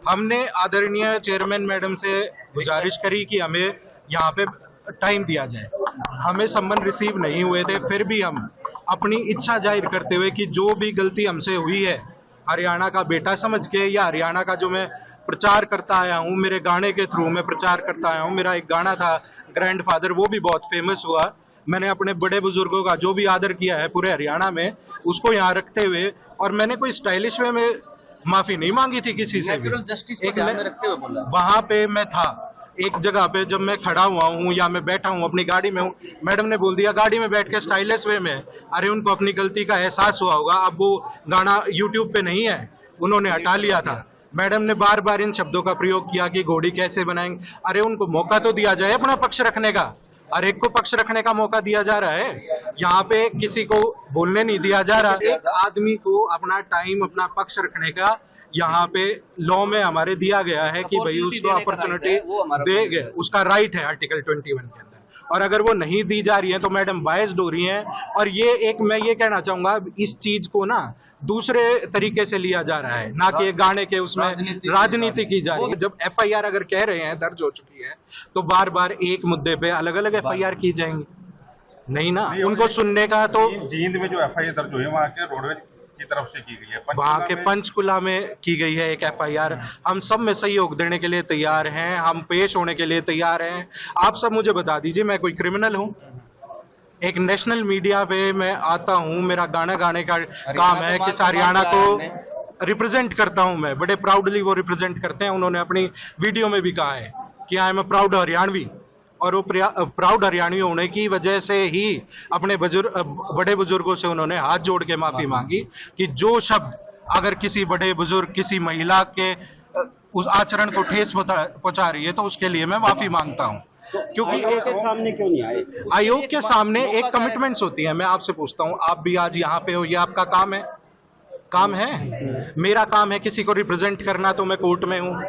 हमने आदरणीय chairman madam से गुजारिश करी कि हमें यहाँ पे टाइम दिया जाए। हमें सम्मन रिसीव नहीं हुए थे, फिर भी हम अपनी इच्छा जाहिर करते हुए कि जो भी गलती हमसे हुई है, हरियाणा का बेटा समझ के या हरियाणा का जो मैं प्रचार करता आया हूँ, मेरे गाने के थ्रू मैं प्रचार करता आया हूँ। मेरा एक गाना था ग्रैंडफादर, वो भी बहुत फेमस हुआ। मैंने अपने बड़े बुजुर्गों का जो भी आदर किया है पूरे हरियाणा में, उसको यहाँ रखते हुए, और मैंने कोई स्टाइलिश वे में माफी नहीं मांगी थी किसी से भी। जस्टिस को ध्यान में रखते हुए बोला। वहां पे मैं था एक जगह पे, जब मैं खड़ा हुआ हूँ या मैं बैठा हूँ अपनी गाड़ी में हूँ, मैडम ने बोल दिया गाड़ी में बैठ के स्टाइलिश वे में। अरे उनको अपनी गलती का एहसास हुआ होगा। अब वो गाना यूट्यूब पे नहीं है, उन्होंने हटा लिया था। मैडम ने बार बार इन शब्दों का प्रयोग किया कि घोड़ी कैसे बनाएंगे। अरे उनको मौका तो दिया जाए अपना पक्ष रखने का। हर एक को पक्ष रखने का मौका दिया जा रहा है, यहाँ पे किसी को बोलने नहीं दिया जा रहा। एक आदमी को अपना टाइम, अपना पक्ष रखने का यहाँ पे लॉ में हमारे दिया गया है कि भाई उसको अपॉर्चुनिटी दे गए, उसका राइट है आर्टिकल 21 के अंदर। और अगर वो नहीं दी जा रही है तो मैडम बायस्ड हो रही हैं। और ये एक मैं ये कहना चाहूंगा, इस चीज को ना दूसरे तरीके से लिया जा रहा है, ना कि गाने के उसमें राजनीति की जा रही है। जब एफआईआर अगर कह रहे हैं दर्ज हो चुकी है, तो बार बार एक मुद्दे पे अलग अलग एफआईआर की जाएंगी? नहीं ना, उनको सुनने का तो जींद में जो एफआईआर दर्ज हुई है वहाँ के रोडवेज की तरफ से की गई है, वहाँ के पंचकुला में की गई है एक एफआईआर। हम सब में सहयोग देने के लिए तैयार हैं, हम पेश होने के लिए तैयार हैं। आप सब मुझे बता दीजिए, मैं कोई क्रिमिनल हूँ? एक नेशनल मीडिया पे मैं आता हूँ, मेरा गाना गाने का काम है कि हरियाणा को रिप्रेजेंट करता हूँ मैं। बड़े प्राउडली वो रिप्रेजेंट करते हैं। उन्होंने अपनी वीडियो में भी कहा है कि I am a proud Haryanvi. और वो प्राउड हरियाणवी होने की वजह से ही अपने बड़े बुजुर्गों से उन्होंने हाथ जोड़ के माफी मांगी कि जो शब्द अगर किसी बड़े बुजुर्ग, किसी महिला के उस आचरण को ठेस पहुंचा रही है, तो उसके लिए मैं माफी मांगता हूं। क्योंकि आयोग के सामने क्यों नहीं आए? आयोग के सामने एक कमिटमेंट्स होती है। मैं आपसे पूछता हूं, आप भी आज यहाँ पे हो, ये आपका काम है? काम है? मेरा काम है किसी को रिप्रेजेंट करना, तो मैं कोर्ट में हूँ।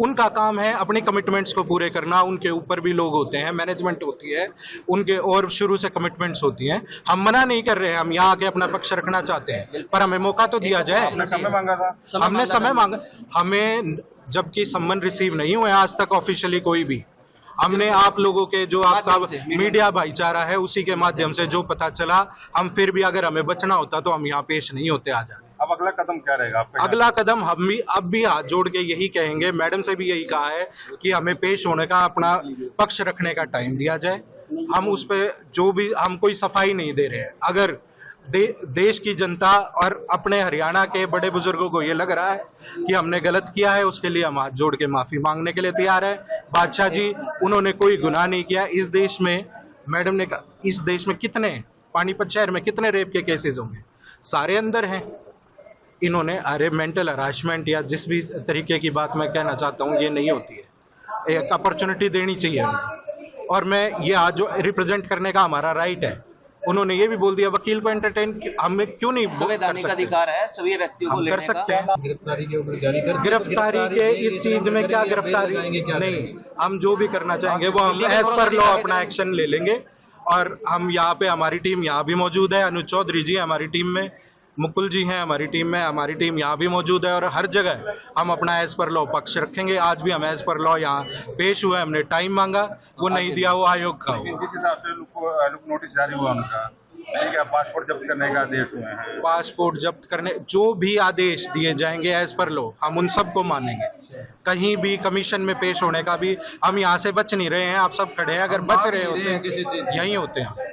उनका काम है अपनी कमिटमेंट्स को पूरे करना। उनके ऊपर भी लोग होते हैं, मैनेजमेंट होती है उनके, और शुरू से कमिटमेंट्स होती हैं। हम मना नहीं कर रहे हैं, हम यहाँ आके अपना पक्ष रखना चाहते हैं, पर हमें मौका तो दिया जाए। हमने समय मांगा था, हमने समय मांगा, हमें जबकि सम्मन रिसीव नहीं हुए आज तक ऑफिशियली कोई भी। हमने आप लोगों के जो आपका मीडिया भाईचारा है उसी के माध्यम से जो पता चला, हम फिर भी अगर हमें बचना होता तो हम यहाँ पेश नहीं होते आज। अब अगला कदम क्या रहेगा आपका? अगला कदम हम भी अब भी हाथ जोड़ के यही कहेंगे, मैडम से भी यही कहा है कि हमें पेश होने का, अपना पक्ष रखने का टाइम दिया जाए। हम उस पे जो भी, हम कोई सफाई नहीं दे रहे हैं। अगर देश की जनता और अपने हरियाणा के बड़े बुजुर्गों को ये लग रहा है कि हमने गलत किया है, उसके लिए हम हाथ जोड़ के माफी मांगने के लिए तैयार है। बादशाह जी, उन्होंने कोई गुनाह नहीं किया। इस देश में, मैडम ने कहा, इस देश में कितने, पानीपत शहर में कितने रेप के केसेस होंगे? सारे अंदर हैं। इन्होंने, अरे मेंटल हरासमेंट या जिस भी तरीके की बात मैं कहना चाहता हूँ, ये नहीं होती है। एक अपॉर्चुनिटी देनी चाहिए उन्हें। और मैं ये आज जो रिप्रेजेंट करने का हमारा राइट है, उन्होंने ये भी बोल दिया वकील को एंटरटेन, हमें क्यों नहीं संवैधानिक अधिकार है सभी व्यक्तियों को कर सकते हैं। गिरफ्तारी के ऊपर जारी कर, गिरफ्तारी के इस चीज में क्या गिरफ्तारी नहीं, हम जो भी करना चाहेंगे वो हम एज पर लॉ अपना एक्शन ले लेंगे। और हम यहाँ पे, हमारी टीम यहाँ भी मौजूद है, अनुज चौधरी जी हमारी टीम में, मुकुल जी हैं हमारी टीम में, हमारी टीम यहाँ भी मौजूद है। और हर जगह हम अपना एज पर लॉ पक्ष रखेंगे। आज भी हम एज पर लॉ यहाँ पेश हुए, हमने टाइम मांगा, वो नहीं दिया, वो आयोग का। जिस हिसाब से लुक नोटिस जारी हुआ उनका, ठीक है, पासपोर्ट जब्त करने का आदेश हुए हैं, पासपोर्ट जब्त करने, जो भी आदेश दिए जाएंगे एज पर लॉ, हम उन सबको मानेंगे। कहीं भी कमीशन में पेश होने का भी हम यहाँ से बच नहीं रहे हैं। आप सब खड़े हैं, अगर बच रहे होते हैं यहीं होते हैं।